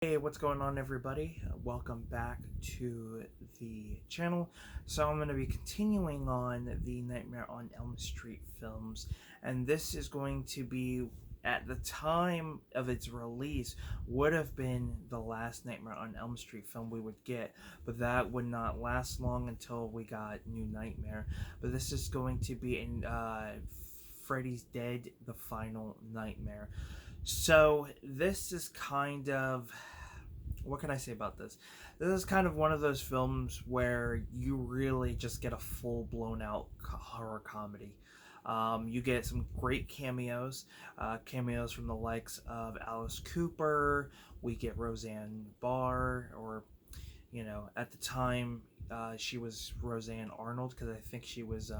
Hey, what's going on, everybody? Welcome back to the channel. So I'm going to be continuing on the Nightmare on Elm Street films, and this is going to be, at the time of its release, would have been the last Nightmare on Elm Street film we would get, but that would not last long until we got New Nightmare. But this is going to be in Freddy's Dead, the Final Nightmare. So this is kind of, what can I say about this? This is kind of one of those films where you really just get a full blown out horror comedy. You get some great cameos from the likes of Alice Cooper. We get Roseanne Barr, or at the time, she was Roseanne Arnold, because I think she was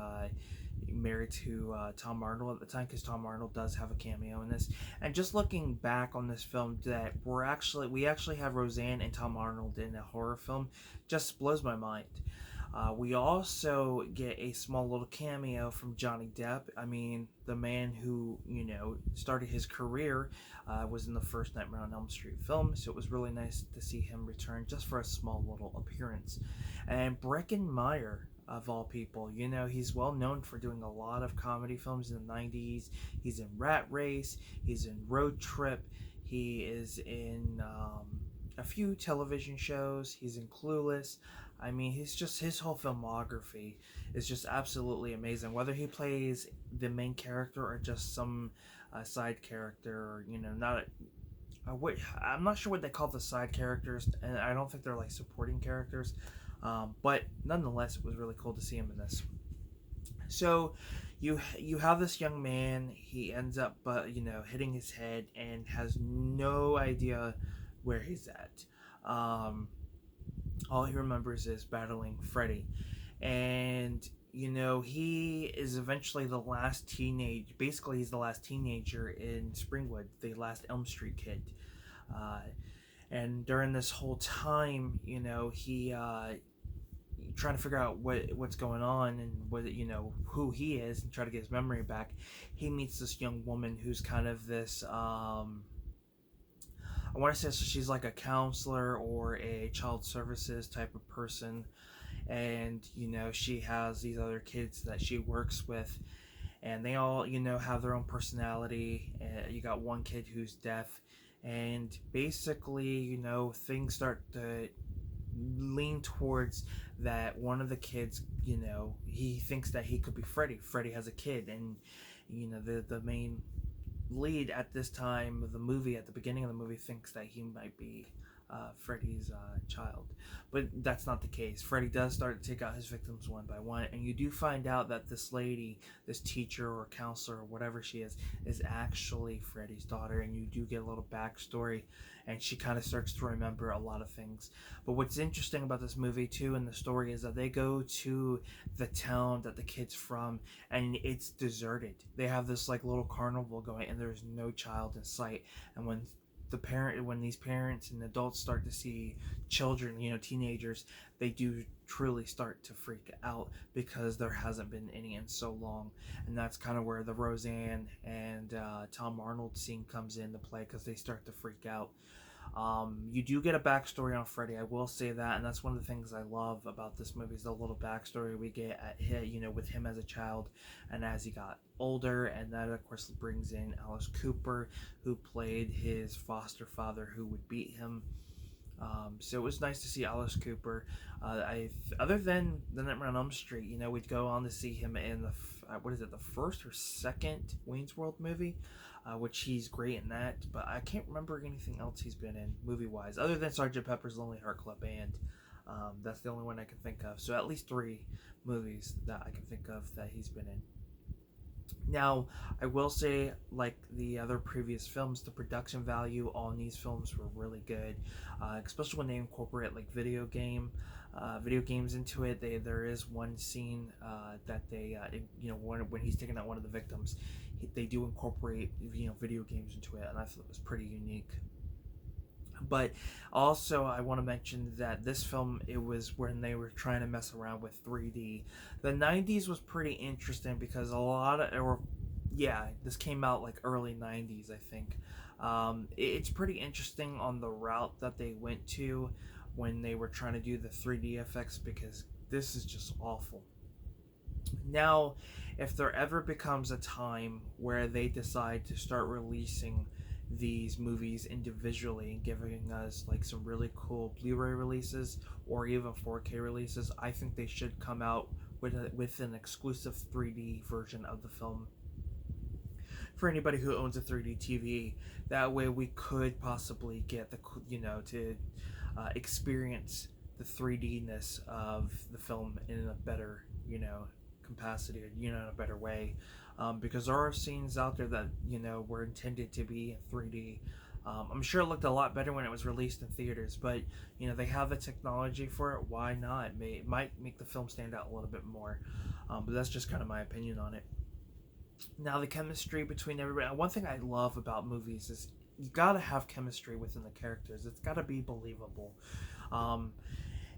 married to Tom Arnold at the time, because Tom Arnold does have a cameo in this. And just looking back on this film, that we actually have Roseanne and Tom Arnold in a horror film, just blows my mind. We also get a small little cameo from Johnny Depp. I mean, the man who, started his career was in the first Nightmare on Elm Street film, so it was really nice to see him return just for a small little appearance. And Breckin Meyer, of all people, he's well known for doing a lot of comedy films in the 90s. He's in Rat Race, he's in Road Trip, he is in a few television shows, he's in Clueless. I mean, his whole filmography is just absolutely amazing. Whether he plays the main character or just some side character, or not. I'm not sure what they call the side characters, and I don't think they're like supporting characters. But nonetheless, it was really cool to see him in this. So, you have this young man. He ends up, hitting his head and has no idea where he's at. Um, all he remembers is battling Freddy. And he is eventually the last basically he's the last teenager in Springwood, the last Elm Street kid. uh, and during this whole time, he trying to figure out what's going on, and who he is, and try to get his memory back. He meets this young woman who's kind of this, I want to say she's like a counselor or a child services type of person. And she has these other kids that she works with, and they all have their own personality. You got one kid who's deaf, and basically things start to lean towards that one of the kids, he thinks that he could be Freddy has a kid. And the main lead at this time of the movie, at the beginning of the movie, thinks that he might be Freddy's child. But that's not the case. Freddy does start to take out his victims one by one, and you do find out that this lady, this teacher or counselor or whatever she is actually Freddy's daughter, and you do get a little backstory, and she kind of starts to remember a lot of things. But what's interesting about this movie too, and the story, is that they go to the town that the kid's from, and it's deserted. They have this like little carnival going, and there's no child in sight. And when these parents and adults start to see children, teenagers, they do truly start to freak out, because there hasn't been any in so long. And that's kind of where the Roseanne and Tom Arnold scene comes into play, because they start to freak out. You do get a backstory on Freddy, I will say that, and that's one of the things I love about this movie, is the little backstory we get with him as a child and as he got older. And that of course brings in Alice Cooper, who played his foster father, who would beat him. So it was nice to see Alice Cooper. Other than the Nightmare on Elm Street, we'd go on to see him in the first or second Wayne's World movie, which he's great in that. But I can't remember anything else he's been in movie wise, other than Sergeant Pepper's Lonely Heart Club Band. That's the only one I can think of. So at least 3 movies that I can think of that he's been in. Now, I will say, like the other previous films, the production value on these films were really good, especially when they incorporate like video games into it. There is one scene that they, when he's taking out one of the victims, they do incorporate video games into it, and I thought it was pretty unique. But also, I want to mention that this film, it was when they were trying to mess around with 3D. The 90s was pretty interesting, because a lot of, or yeah, this came out like early 90s, I think. It's pretty interesting on the route that they went to when they were trying to do the 3D effects, because this is just awful. Now, if there ever becomes a time where they decide to start releasing these movies individually and giving us like some really cool Blu-ray releases or even 4K releases, I think they should come out with an exclusive 3D version of the film for anybody who owns a 3D TV. That way, we could possibly get the to experience the 3D-ness of the film in a better capacity, or in a better way, because there are scenes out there that were intended to be in 3D. I'm sure it looked a lot better when it was released in theaters, but they have the technology for it. Why not? It might make the film stand out a little bit more, but that's just kind of my opinion on it. Now, the chemistry between everybody. One thing I love about movies is you gotta have chemistry within the characters. It's gotta be believable. Um,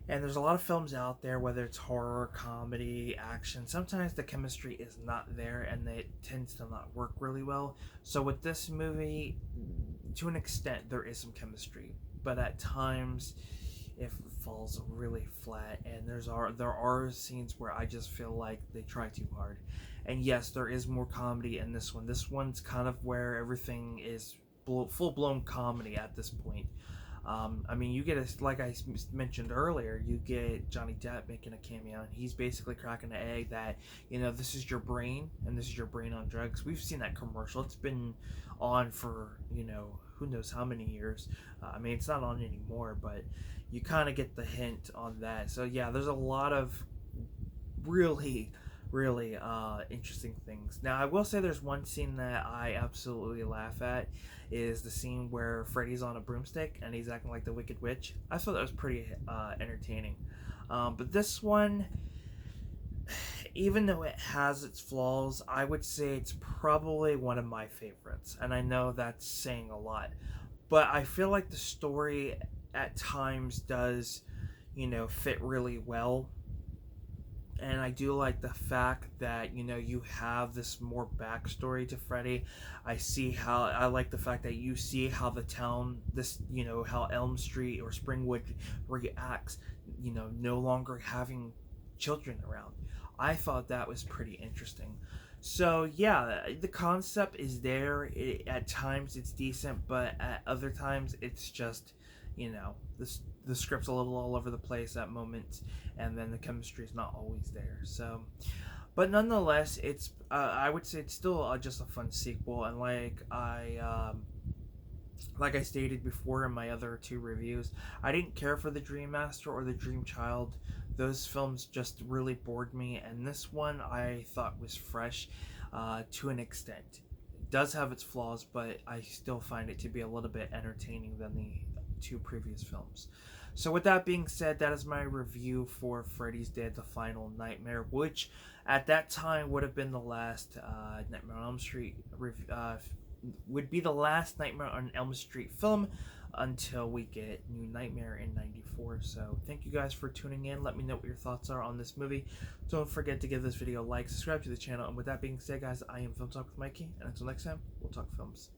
and there's a lot of films out there, whether it's horror, comedy, action. Sometimes the chemistry is not there, and it tends to not work really well. So with this movie, to an extent, there is some chemistry, but at times it falls really flat, and there are scenes where I just feel like they try too hard. And yes, there is more comedy in this one. This one's kind of where everything is full-blown comedy at this point. I mean, you get like I mentioned earlier, you get Johnny Depp making a cameo, and he's basically cracking the egg that this is your brain, and this is your brain on drugs. We've seen that commercial. It's been on for who knows how many years. I mean, it's not on anymore, but you kind of get the hint on that. So yeah, there's a lot of really interesting things. Now, I will say there's one scene that I absolutely laugh at, is the scene where Freddy's on a broomstick and he's acting like the Wicked Witch. I thought that was pretty entertaining. But this one, even though it has its flaws, I would say it's probably one of my favorites. And I know that's saying a lot, but I feel like the story at times does, fit really well. And I do like the fact that you have this more backstory to Freddy. I like the fact that you see how the town, how Elm Street or Springwood reacts, no longer having children around. I thought that was pretty interesting. So yeah, the concept is there. At times it's decent, but at other times it's just, the script's a little all over the place at moments, and then the chemistry is not always there. So, but nonetheless, it's I would say it's still just a fun sequel. And like I stated before in my other two reviews, I didn't care for the Dream Master or the Dream Child. Those films just really bored me, and this one I thought was fresh to an extent. It does have its flaws, but I still find it to be a little bit entertaining than the two previous films. So with that being said, that is my review for Freddy's Dead: The Final Nightmare, which at that time would have been the last Nightmare on Elm Street would be the last Nightmare on Elm Street film until we get New Nightmare in '94. So thank you guys for tuning in. Let me know what your thoughts are on this movie. Don't forget to give this video a like, subscribe to the channel, and with that being said, guys, I am Film Talk with Mikey, and until next time, we'll talk films.